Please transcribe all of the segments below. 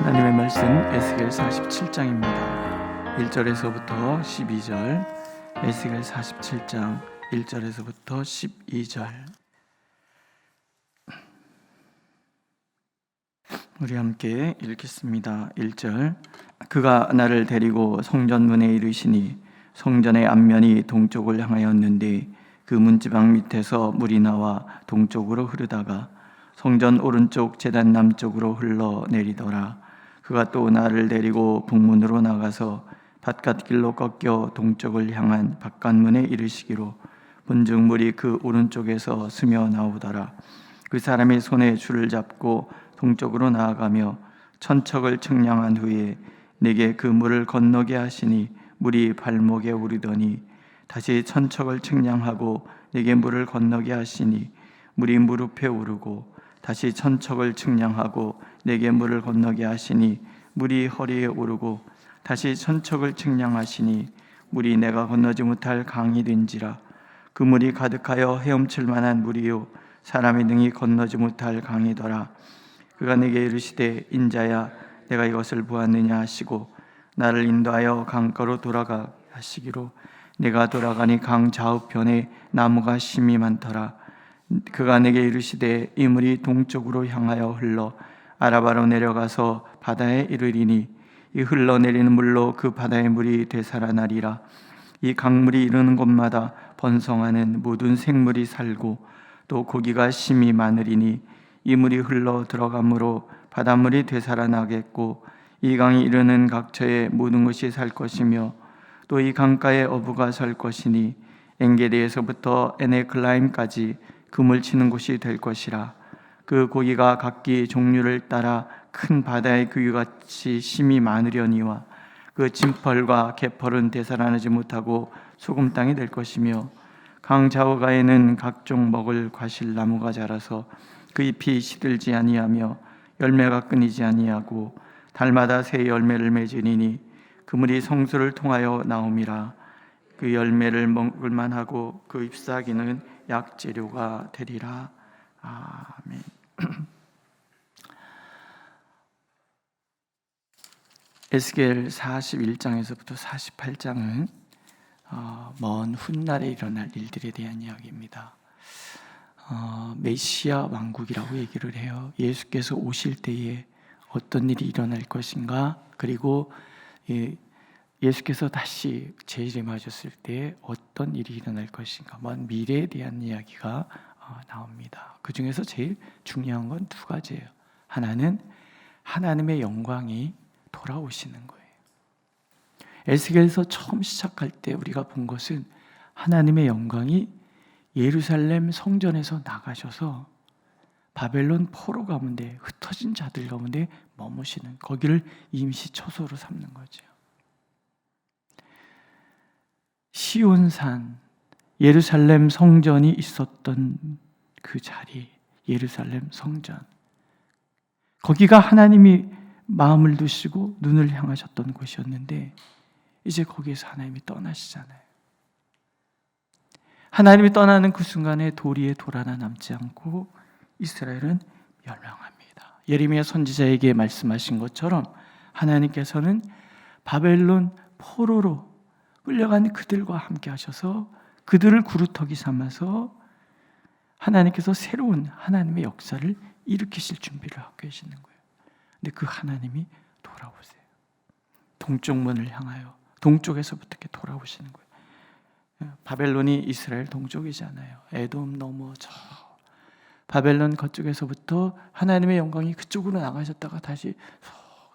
하나님의 말씀 에스겔 47장입니다. 1절에서부터 12절, 에스겔 47장 1절에서부터 12절. 우리 함께 읽겠습니다. 1절. 그가 나를 데리고 성전문에 이르시니 성전의 앞면이 동쪽을 향하였는데 그 문지방 밑에서 물이 나와 동쪽으로 흐르다가 성전 오른쪽 제단 남쪽으로 흘러내리더라. 그가 또 나를 데리고 북문으로 나가서 바깥길로 꺾여 동쪽을 향한 바깥문에 이르시기로 본즉 물이 그 오른쪽에서 스며 나오더라. 그 사람이 손에 줄을 잡고 동쪽으로 나아가며 천척을 측량한 후에 내게 그 물을 건너게 하시니 물이 발목에 오르더니 다시 천척을 측량하고 내게 물을 건너게 하시니 물이 무릎에 오르고 다시 천척을 측량하고 내게 물을 건너게 하시니 물이 허리에 오르고 다시 천척을 측량하시니 물이 내가 건너지 못할 강이 된지라. 그 물이 가득하여 헤엄칠 만한 물이요 사람이 능히 건너지 못할 강이더라. 그가 내게 이르시되 인자야 내가 이것을 보았느냐 하시고 나를 인도하여 강가로 돌아가 하시기로 내가 돌아가니 강 좌우편에 나무가 심이 많더라. 그가 내게 이르시되 이 물이 동쪽으로 향하여 흘러 아라바로 내려가서 바다에 이르리니 이 흘러내리는 물로 그 바다의 물이 되살아나리라. 이 강물이 이르는 곳마다 번성하는 모든 생물이 살고 또 고기가 심이 많으리니 이 물이 흘러 들어가므로 바닷물이 되살아나겠고 이 강이 이르는 각처에 모든 것이 살 것이며 또 이 강가에 어부가 살 것이니 엔게디에서부터 에네클라임까지 그물 치는 곳이 될 것이라. 그 고기가 각기 종류를 따라 큰 바다의 규같이 심이 많으려니와 그 진펄과 개펄은 되살아나지 못하고 소금 땅이 될 것이며 강 좌우가에는 각종 먹을 과실나무가 자라서 그 잎이 시들지 아니하며 열매가 끊이지 아니하고 달마다 새 열매를 맺으리니 그물이 성수를 통하여 나옴이라. 그 열매를 먹을 만하고 그 잎사귀는 약재료가 되리라. 아멘. 에스겔 41장에서부터 48장은 먼 훗날에 일어날 일들에 대한 이야기입니다. 메시아 왕국이라고 얘기를 해요. 예수께서 오실 때에 어떤 일이 일어날 것인가, 그리고 예수께서 다시 재림하셨을 때 어떤 일이 일어날 것인가, 먼 미래에 대한 이야기가 나옵니다. 그 중에서 제일 중요한 건 두 가지예요. 하나는 하나님의 영광이 돌아오시는 거예요. 에스겔에서 처음 시작할 때 우리가 본 것은 하나님의 영광이 예루살렘 성전에서 나가셔서 바벨론 포로 가운데, 흩어진 자들 가운데 머무시는, 거기를 임시 처소로 삼는 거죠. 시온산, 예루살렘 성전이 있었던 그 자리, 예루살렘 성전, 거기가 하나님이 마음을 두시고 눈을 향하셨던 곳이었는데 이제 거기에서 하나님이 떠나시잖아요. 하나님이 떠나는 그 순간에 도리에 돌 하나 남지 않고 이스라엘은 멸망합니다. 예레미야 선지자에게 말씀하신 것처럼 하나님께서는 바벨론 포로로 끌려간 그들과 함께 하셔서 그들을 구루터기 삼아서 하나님께서 새로운 하나님의 역사를 일으키실 준비를 하고 계시는 거예요. 근데 그 하나님이 돌아오세요. 동쪽 문을 향하여 동쪽에서부터 이렇게 돌아오시는 거예요. 바벨론이 이스라엘 동쪽이잖아요. 에돔 넘어 저 바벨론 그쪽에서부터 하나님의 영광이 그쪽으로 나가셨다가 다시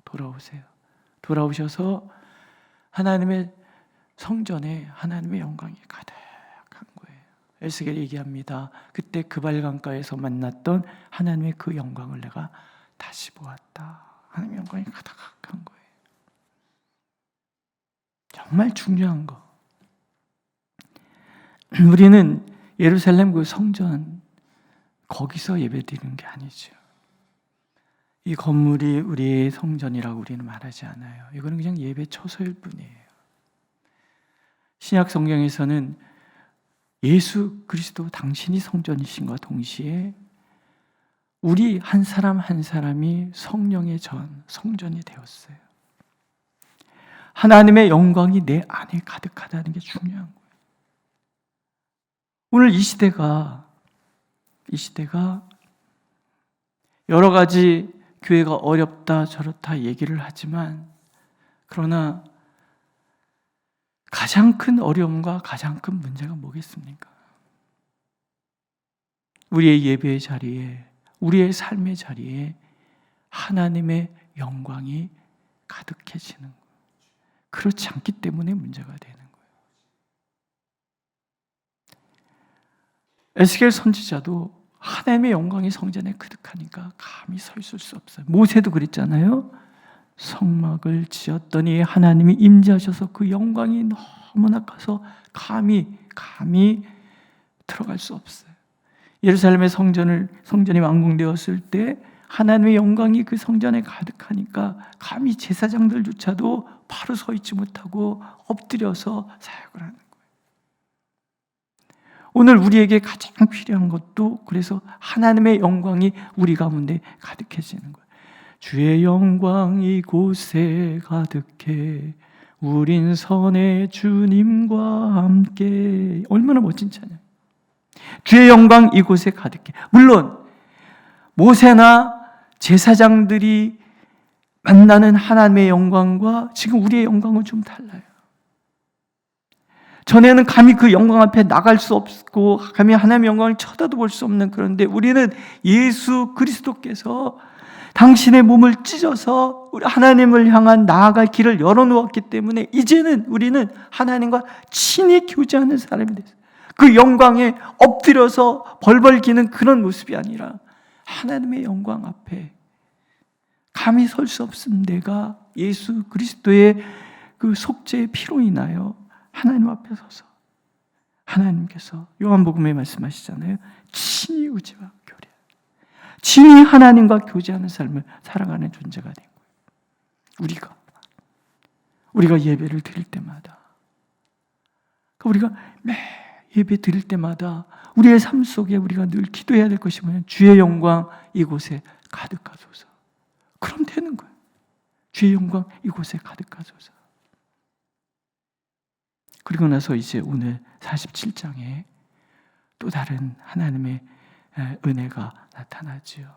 돌아오세요. 돌아오셔서 하나님의 성전에 하나님의 영광이 가득한 거예요. 에스겔이 얘기합니다. 그때 그발강가에서 만났던 하나님의 그 영광을 내가 다시 보았다. 하나님의 영광이 가득한 거예요. 정말 중요한 거. 우리는 예루살렘 그 성전 거기서 예배드리는 게 아니죠. 이 건물이 우리의 성전이라고 우리는 말하지 않아요. 이거는 그냥 예배 처소일 뿐이에요. 신약 성경에서는 예수 그리스도 당신이 성전이신과 동시에 우리 한 사람 한 사람이 성령의 성전이 되었어요. 하나님의 영광이 내 안에 가득하다는 게 중요한 거예요. 오늘 이 시대가 여러 가지 교회가 어렵다 저렇다 얘기를 하지만, 그러나 가장 큰 어려움과 가장 큰 문제가 뭐겠습니까? 우리의 예배의 자리에, 우리의 삶의 자리에 하나님의 영광이 가득해지는 거예요. 그렇지 않기 때문에 문제가 되는 거예요. 에스겔 선지자도 하나님의 영광이 성전에 가득하니까 감히 서 있을 수 없어요. 모세도 그랬잖아요. 성막을 지었더니 하나님이 임재하셔서 그 영광이 너무나 커서 감히 들어갈 수 없어요. 예루살렘의 성전이 완공되었을 때 하나님의 영광이 그 성전에 가득하니까 감히 제사장들조차도 바로 서 있지 못하고 엎드려서 사역을 하는 거예요. 오늘 우리에게 가장 필요한 것도 그래서 하나님의 영광이 우리 가운데 가득해지는 거예요. 주의 영광 이곳에 가득해 우린 선의 주님과 함께. 얼마나 멋진 찬양. 주의 영광 이곳에 가득해. 물론 모세나 제사장들이 만나는 하나님의 영광과 지금 우리의 영광은 좀 달라요. 전에는 감히 그 영광 앞에 나갈 수 없고 감히 하나님의 영광을 쳐다도 볼 수 없는, 그런데 우리는 예수 그리스도께서 당신의 몸을 찢어서 우리 하나님을 향한 나아갈 길을 열어놓았기 때문에 이제는 우리는 하나님과 친히 교제하는 사람이 됐어요. 그 영광에 엎드려서 벌벌 기는 그런 모습이 아니라 하나님의 영광 앞에 감히 설 수 없음 내가 예수 그리스도의 그 속죄의 피로 인하여 하나님 앞에 서서 하나님께서 요한복음에 말씀하시잖아요. 친히 우지와 교제, 친히 하나님과 교제하는 삶을 살아가는 존재가 된 거예요. 우리가 예배를 드릴 때마다, 우리가 매 예배 드릴 때마다 우리의 삶 속에 우리가 늘 기도해야 될 것이 뭐냐면 주의 영광 이곳에 가득하소서. 그럼 되는 거예요. 주의 영광 이곳에 가득하소서. 그리고 나서 이제 오늘 47장에 또 다른 하나님의 은혜가 나타나지요.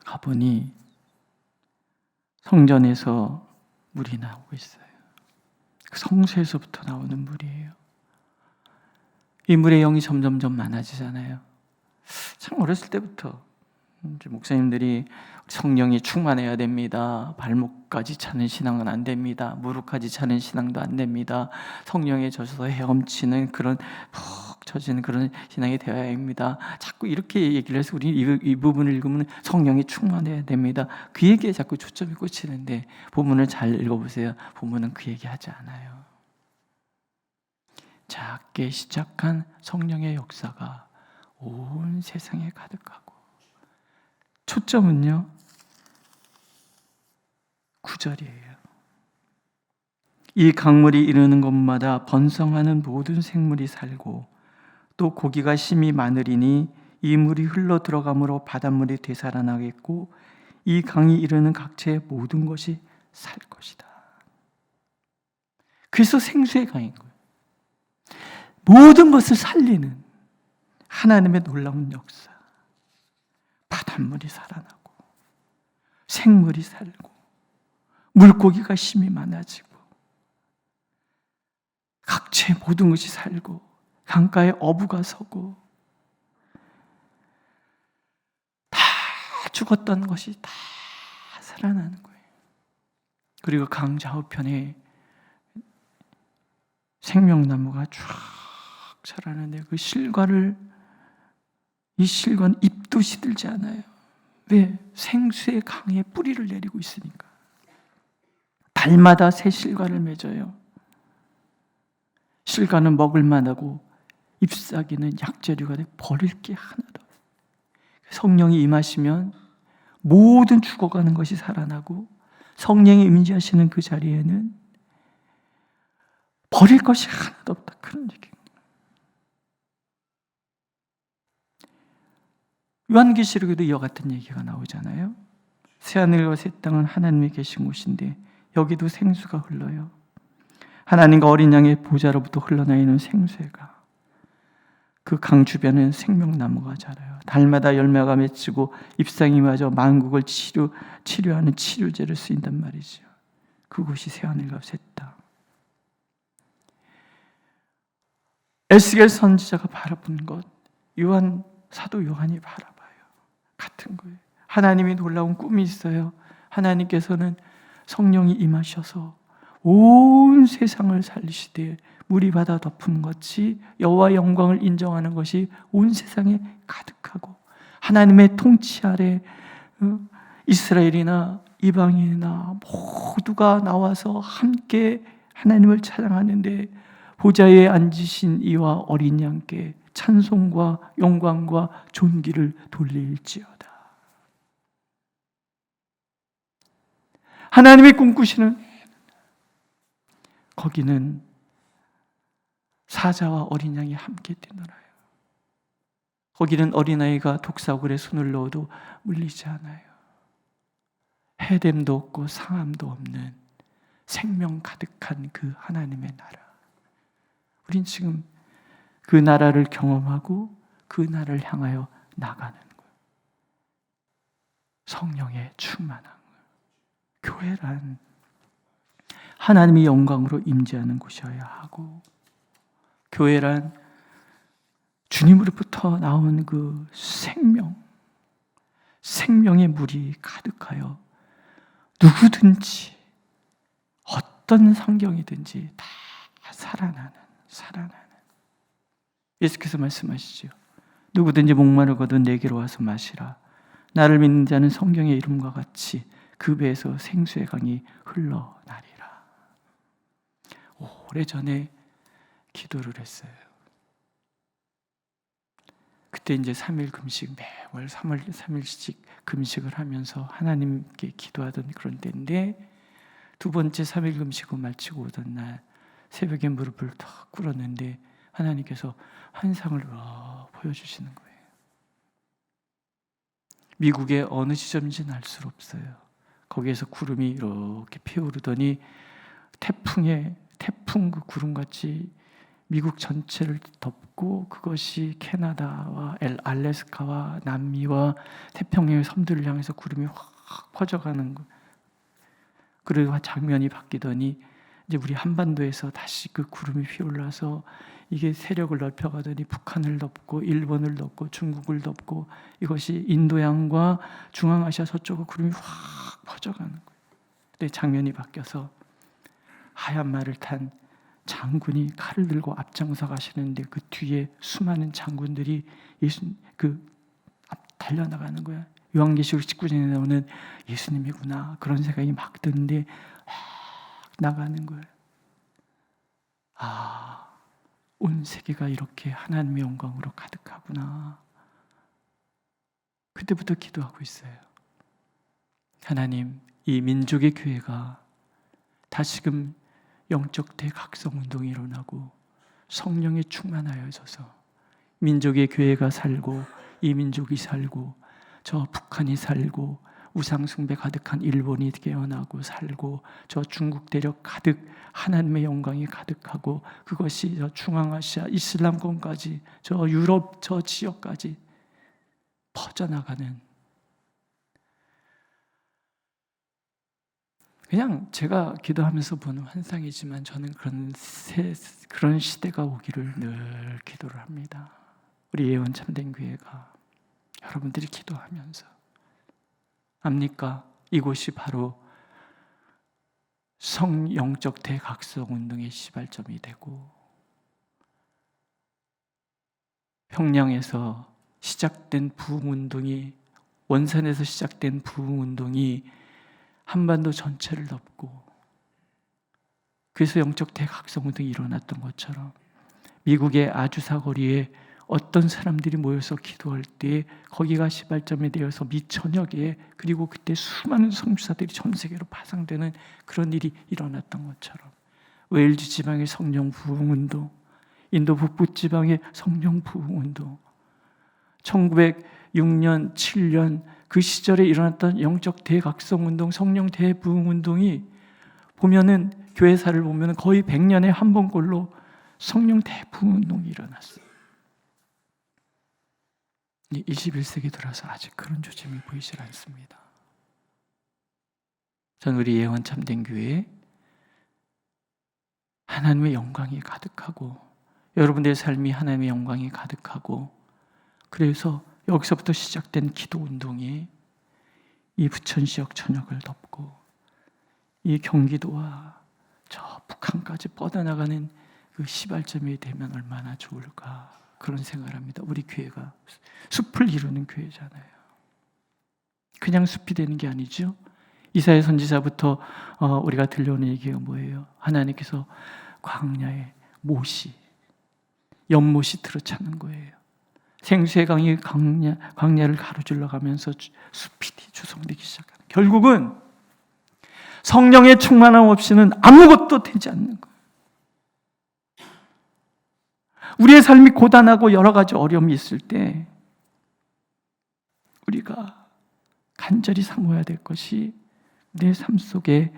가보니 성전에서 물이 나오고 있어요. 그 성소에서부터 나오는 물이에요. 이 물의 영이 점점점 많아지잖아요. 참 어렸을 때부터 목사님들이 성령이 충만해야 됩니다. 발목까지 차는 신앙은 안 됩니다. 무릎까지 차는 신앙도 안 됩니다. 성령에 젖어서 헤엄치는 그런 푹 젖은 그런 신앙이 되어야 합니다. 자꾸 이렇게 얘기를 해서 우리 이 부분을 읽으면 성령이 충만해야 됩니다. 그 얘기에 자꾸 초점이 꽂히는데 본문을 잘 읽어보세요. 본문은 그 얘기하지 않아요. 작게 시작한 성령의 역사가 온 세상에 가득하고, 초점은요 9절이에요. 이 강물이 이르는 곳마다 번성하는 모든 생물이 살고 또 고기가 심히 많으리니 이 물이 흘러 들어감으로 바닷물이 되살아나겠고 이 강이 이르는 각처의 모든 것이 살 것이다. 그래서 생수의 강인 거예요. 모든 것을 살리는 하나님의 놀라운 역사. 바닷물이 살아나고 생물이 살고 물고기가 심히 많아지고 각처의 모든 것이 살고 강가에 어부가 서고 다 죽었던 것이 다 살아나는 거예요. 그리고 강 좌우편에 생명나무가 쫙 자라는데 그 실과를, 이 실과는 잎도 시들지 않아요. 왜? 생수의 강에 뿌리를 내리고 있으니까. 달마다 새 실과를 맺어요. 실과는 먹을 만하고 잎사귀는 약재류가 돼 버릴 게 하나도. 성령이 임하시면 모든 죽어가는 것이 살아나고 성령이 임재하시는 그 자리에는 버릴 것이 하나도 없다. 그런 얘기예요. 요한계시록에도 이와 같은 얘기가 나오잖아요. 새하늘과 새 땅은 하나님이 계신 곳인데 여기도 생수가 흘러요. 하나님과 어린 양의 보좌로부터 흘러나 있는 생수가, 그 강 주변은 생명나무가 자라요. 달마다 열매가 맺히고 잎상이 맞아 만국을 치료하는 치료제를 쓰인단 말이죠. 그곳이 새하늘과 새 땅. 에스겔 선지자가 바라본 것, 사도 요한이 바라봐요. 같은 거예요. 하나님이 놀라운 꿈이 있어요. 하나님께서는 성령이 임하셔서 온 세상을 살리시되 물이 바다 덮은 것이 여호와의 영광을 인정하는 것이 온 세상에 가득하고, 하나님의 통치 아래 이스라엘이나 이방인이나 모두가 나와서 함께 하나님을 찬양하는데 보좌에 앉으신 이와 어린 양께 찬송과 영광과 존귀를 돌릴지어다. 하나님이 꿈꾸시는, 거기는 사자와 어린 양이 함께 뛰놀아요. 거기는 어린아이가 독사굴에 손을 넣어도 물리지 않아요. 해됨도 없고 상함도 없는 생명 가득한 그 하나님의 나라. 우린 지금 그 나라를 경험하고 그 나라를 향하여 나가는 거예요. 성령의 충만한 거예요. 교회란 하나님의 영광으로 임재하는 곳이어야 하고, 교회란 주님으로부터 나온 그 생명의 물이 가득하여 누구든지 어떤 성경이든지 다 살아나는. 예수께서 말씀하시죠. 누구든지 목마르거든 내게로 와서 마시라. 나를 믿는 자는 성경의 이름과 같이 그 배에서 생수의 강이 흘러나리라. 오래전에 기도를 했어요. 그때 이제 3일 금식, 매월 3일씩 금식을 하면서 하나님께 기도하던 그런 때인데, 두 번째 3일 금식을 마치고 오던 날 새벽에 무릎을 탁 꿇었는데 하나님께서 환상을 보여주시는 거예요. 미국의 어느 지점인지는 알 수 없어요. 거기에서 구름이 이렇게 피어오르더니 태풍 그 구름같이 미국 전체를 덮고, 그것이 캐나다와 알래스카와 남미와 태평양의 섬들을 향해서 구름이 확 퍼져가는 거. 그리고 장면이 바뀌더니 이제 우리 한반도에서 다시 그 구름이 휘올라서 이게 세력을 넓혀가더니 북한을 덮고 일본을 덮고 중국을 덮고, 이것이 인도양과 중앙아시아 서쪽으로 구름이 확 퍼져가는 거예요. 근데 장면이 바뀌어서 하얀 말을 탄 장군이 칼을 들고 앞장서 가시는데 그 뒤에 수많은 장군들이 달려나가는 거야. 요한계시록 19장에 나오는 예수님이구나, 그런 생각이 막 드는데 나가는 거예요. 온 세계가 이렇게 하나님의 영광으로 가득하구나. 그때부터 기도하고 있어요. 하나님, 이 민족의 교회가 다시금 영적 대각성 운동이 일어나고 성령에 충만하여져서 민족의 교회가 살고, 이 민족이 살고, 저 북한이 살고, 우상숭배 가득한 일본이 깨어나고 살고, 저 중국 대륙 가득 하나님의 영광이 가득하고, 그것이 저 중앙아시아 이슬람권까지, 저 유럽 저 지역까지 퍼져나가는, 그냥 제가 기도하면서 보는 환상이지만 저는 그런 시대가 오기를 늘 기도를 합니다. 우리 예언 참된 교회가 여러분들이 기도하면서, 압니까? 이곳이 바로 성영적 대각성 운동의 시발점이 되고, 평양에서 시작된 부흥운동이, 원산에서 시작된 부흥운동이 한반도 전체를 덮고, 그래서 영적 대각성 운동이 일어났던 것처럼 미국의 아주사 거리에 어떤 사람들이 모여서 기도할 때 거기가 시발점이 되어서 미 전역에, 그리고 그때 수많은 선교사들이 전 세계로 파송되는 그런 일이 일어났던 것처럼, 웨일즈 지방의 성령 부흥운동, 인도 북부 지방의 성령 부흥운동, 6년, 7년 그 시절에 일어났던 영적 대각성운동, 성령 대부흥운동이 보면은 교회사를 보면은 거의 100년에 한 번꼴로 성령 대부흥운동이 일어났어요. 21세기 들어서 아직 그런 조짐이 보이질 않습니다. 전 우리 예원 참된 교회에 하나님의 영광이 가득하고 여러분들의 삶이 하나님의 영광이 가득하고 그래서 여기서부터 시작된 기도 운동이 이 부천 지역 전역을 덮고 이 경기도와 저 북한까지 뻗어나가는 그 시발점이 되면 얼마나 좋을까 그런 생각을 합니다. 우리 교회가 숲을 이루는 교회잖아요. 그냥 숲이 되는 게 아니죠. 이사야 선지자부터 우리가 들려오는 얘기가 뭐예요? 하나님께서 광야에 못이, 연못이 들어차는 거예요. 생수의 강이 광야를 가로질러 가면서 숲이 조성되기 시작하는. 결국은 성령의 충만함 없이는 아무것도 되지 않는 거예요. 우리의 삶이 고단하고 여러 가지 어려움이 있을 때 우리가 간절히 사모해야 될 것이 내 삶 속에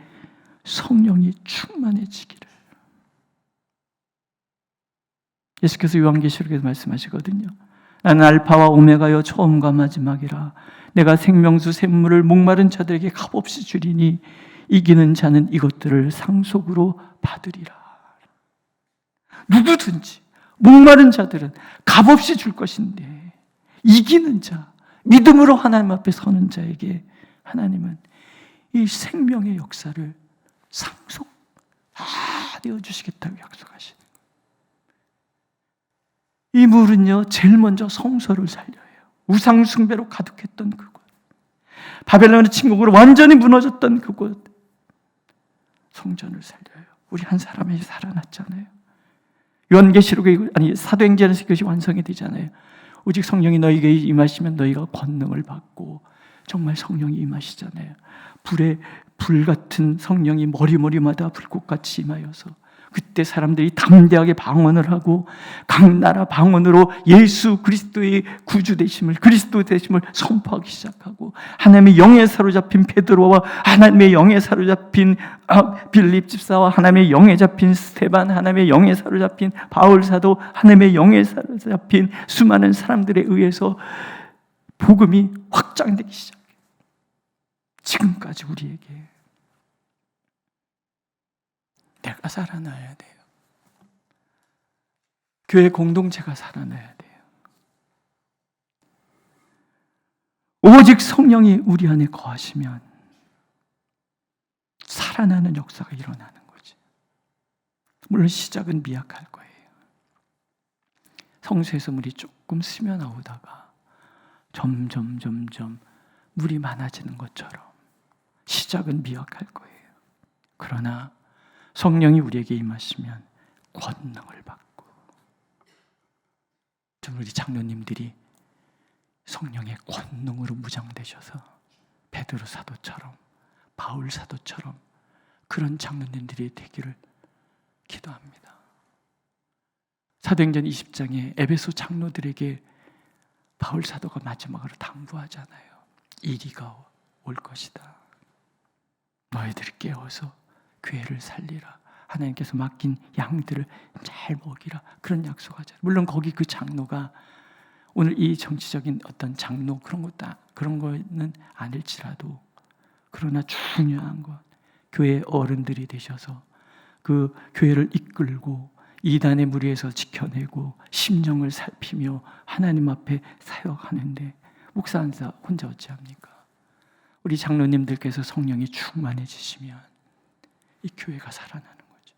성령이 충만해지기를. 예수께서 요한계시록에서 말씀하시거든요. 나는 알파와 오메가여 처음과 마지막이라. 내가 생명수 샘물을 목마른 자들에게 값없이 주리니 이기는 자는 이것들을 상속으로 받으리라. 누구든지 목마른 자들은 값없이 줄 것인데 이기는 자, 믿음으로 하나님 앞에 서는 자에게 하나님은 이 생명의 역사를 상속 다 내어주시겠다고 약속하시는 거예요. 이 물은요, 제일 먼저 성소를 살려요. 우상 숭배로 가득했던 그곳, 바벨론의 침공으로 완전히 무너졌던 그곳, 성전을 살려요. 우리 한 사람이 살아났잖아요. 요한계시록에 사도행전에서 이것이 완성이 되잖아요. 오직 성령이 너희에게 임하시면 너희가 권능을 받고, 정말 성령이 임하시잖아요. 불 같은 성령이 머리마다 불꽃같이 임하여서 그때 사람들이 담대하게 방언을 하고 각 나라 방언으로 예수 그리스도의 구주 되심을, 그리스도 되심을 선포하기 시작하고, 하나님의 영에 사로잡힌 베드로와 하나님의 영에 사로잡힌 빌립 집사와 하나님의 영에 잡힌 스테반, 하나님의 영에 사로잡힌 바울 사도, 하나님의 영에 사로잡힌 수많은 사람들에 의해서 복음이 확장되기 시작해요. 지금까지 우리에게 내가 살아나야 돼요. 교회 공동체가 살아나야 돼요. 오직 성령이 우리 안에 거하시면 살아나는 역사가 일어나는 거지. 물론 시작은 미약할 거예요. 성수에서 물이 조금 스며 나오다가 점점 물이 많아지는 것처럼 시작은 미약할 거예요. 그러나 성령이 우리에게 임하시면 권능을 받고, 우리 장로님들이 성령의 권능으로 무장되셔서 베드로 사도처럼, 바울 사도처럼 그런 장로님들이 되기를 기도합니다. 사도행전 20장에 에베소 장로들에게 바울 사도가 마지막으로 당부하잖아요. 이리가 올 것이다. 너희들이 깨어서 교회를 살리라. 하나님께서 맡긴 양들을 잘 먹이라. 그런 약속하잖아요. 물론 거기 그 장로가 오늘 이 정치적인 어떤 장로 그런 거는 아닐지라도, 그러나 중요한 건 교회 어른들이 되셔서 그 교회를 이끌고 이단의 무리에서 지켜내고 심령을 살피며 하나님 앞에 사역하는데 목사 혼자 어찌합니까? 우리 장로님들께서 성령이 충만해지시면 이 교회가 살아나는 거죠.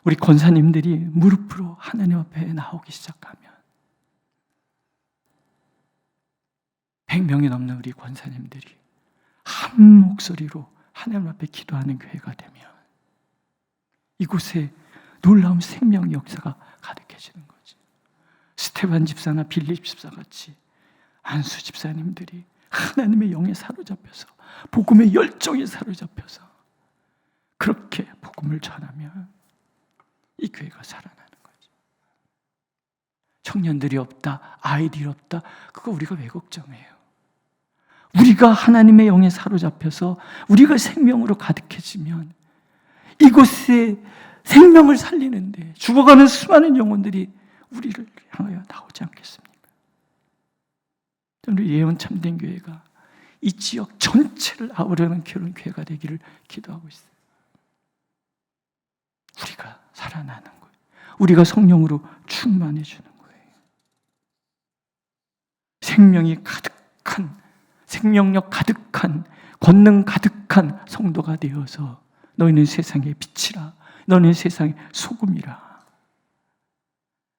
우리 권사님들이 무릎으로 하나님 앞에 나오기 시작하면 100명이 넘는 우리 권사님들이 한 목소리로 하나님 앞에 기도하는 교회가 되면 이곳에 놀라운 생명 역사가 가득해지는 거지. 스테반 집사나 빌립 집사 같이 안수 집사님들이 하나님의 영에 사로잡혀서, 복음의 열정에 사로잡혀서 그렇게 복음을 전하면 이 교회가 살아나는 거죠. 청년들이 없다, 아이들이 없다. 그거 우리가 왜 걱정해요? 우리가 하나님의 영에 사로잡혀서 우리가 생명으로 가득해지면 이곳에 생명을 살리는데 죽어가는 수많은 영혼들이 우리를 향하여 나오지 않겠습니까? 우리 예언 참된 교회가 이 지역 전체를 아우르는 그런 교회가 되기를 기도하고 있어요. 우리가 살아나는 거예요. 우리가 성령으로 충만해지는 거예요. 생명이 가득한, 생명력 가득한, 권능 가득한 성도가 되어서 너희는 세상의 빛이라, 너희는 세상의 소금이라.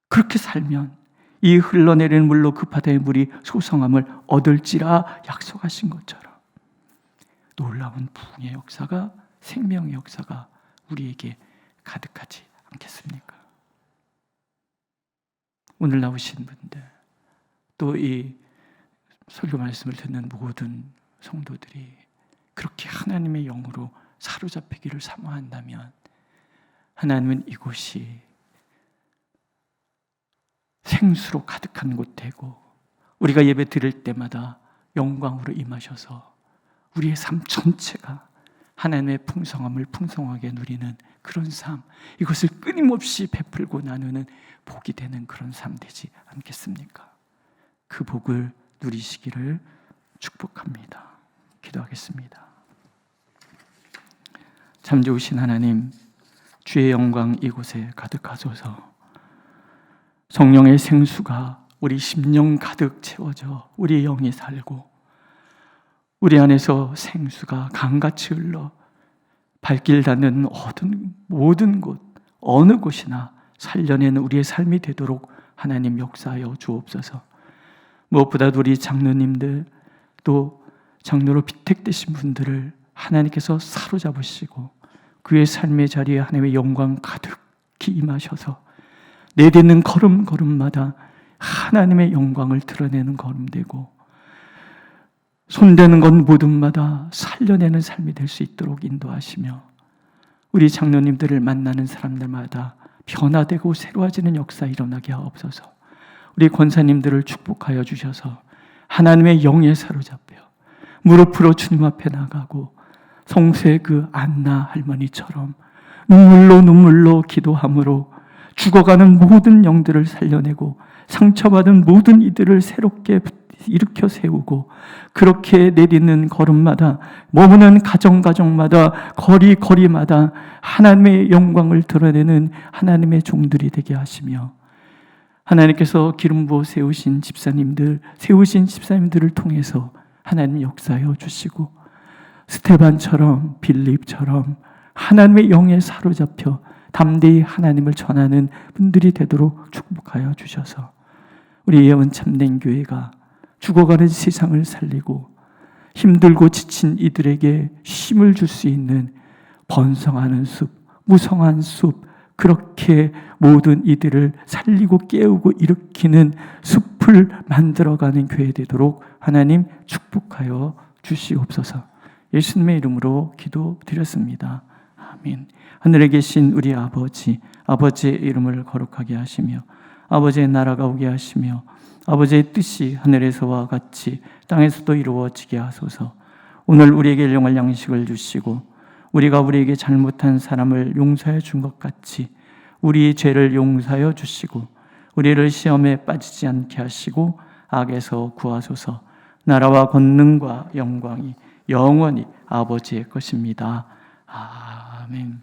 그렇게 살면 이 흘러내리는 물로 그 바다의 물이 소성함을 얻을지라 약속하신 것처럼 놀라운 부흥의 역사가, 생명의 역사가 우리에게 가득하지 않겠습니까? 오늘 나오신 분들, 또 이 설교 말씀을 듣는 모든 성도들이 그렇게 하나님의 영으로 사로잡히기를 사모한다면 하나님은 이곳이 생수로 가득한 곳 되고 우리가 예배 드릴 때마다 영광으로 임하셔서 우리의 삶 전체가 하나님의 풍성함을 풍성하게 누리는 그런 삶, 이것을 끊임없이 베풀고 나누는 복이 되는 그런 삶 되지 않겠습니까? 그 복을 누리시기를 축복합니다. 기도하겠습니다. 참 좋으신 하나님, 주의 영광 이곳에 가득하소서. 성령의 생수가 우리 심령 가득 채워져 우리 영이 살고 우리 안에서 생수가 강같이 흘러 발길 닿는 모든 곳, 어느 곳이나 살려내는 우리의 삶이 되도록 하나님 역사하여 주옵소서. 무엇보다도 우리 장로님들, 또 장로로 비택되신 분들을 하나님께서 사로잡으시고 그의 삶의 자리에 하나님의 영광 가득히 임하셔서 내딛는 걸음걸음마다 하나님의 영광을 드러내는 걸음되고 손대는 것 모든마다 살려내는 삶이 될 수 있도록 인도하시며 우리 장로님들을 만나는 사람들마다 변화되고 새로워지는 역사 일어나게 하옵소서. 우리 권사님들을 축복하여 주셔서 하나님의 영에 사로잡혀 무릎으로 주님 앞에 나가고 성세 그 안나 할머니처럼 눈물로 기도함으로 죽어가는 모든 영들을 살려내고 상처받은 모든 이들을 새롭게 일으켜 세우고 그렇게 내딛는 걸음마다 머무는 가정마다 거리마다 하나님의 영광을 드러내는 하나님의 종들이 되게 하시며 하나님께서 기름 부어 세우신 집사님들을 통해서 하나님 역사하여 주시고 스테반처럼 빌립처럼 하나님의 영에 사로잡혀 담대히 하나님을 전하는 분들이 되도록 축복하여 주셔서 우리 예언 참된 교회가 죽어가는 세상을 살리고 힘들고 지친 이들에게 힘을 줄 수 있는 번성하는 숲, 무성한 숲, 그렇게 모든 이들을 살리고 깨우고 일으키는 숲을 만들어가는 교회 되도록 하나님 축복하여 주시옵소서. 예수님의 이름으로 기도드렸습니다. 아멘. 하늘에 계신 우리 아버지의 이름을 거룩하게 하시며 아버지의 나라가 오게 하시며 아버지의 뜻이 하늘에서와 같이 땅에서도 이루어지게 하소서. 오늘 우리에게 일용할 양식을 주시고 우리가 우리에게 잘못한 사람을 용서해 준 것 같이 우리의 죄를 용서하여 주시고 우리를 시험에 빠지지 않게 하시고 악에서 구하소서. 나라와 권능과 영광이 영원히 아버지의 것입니다. 아멘.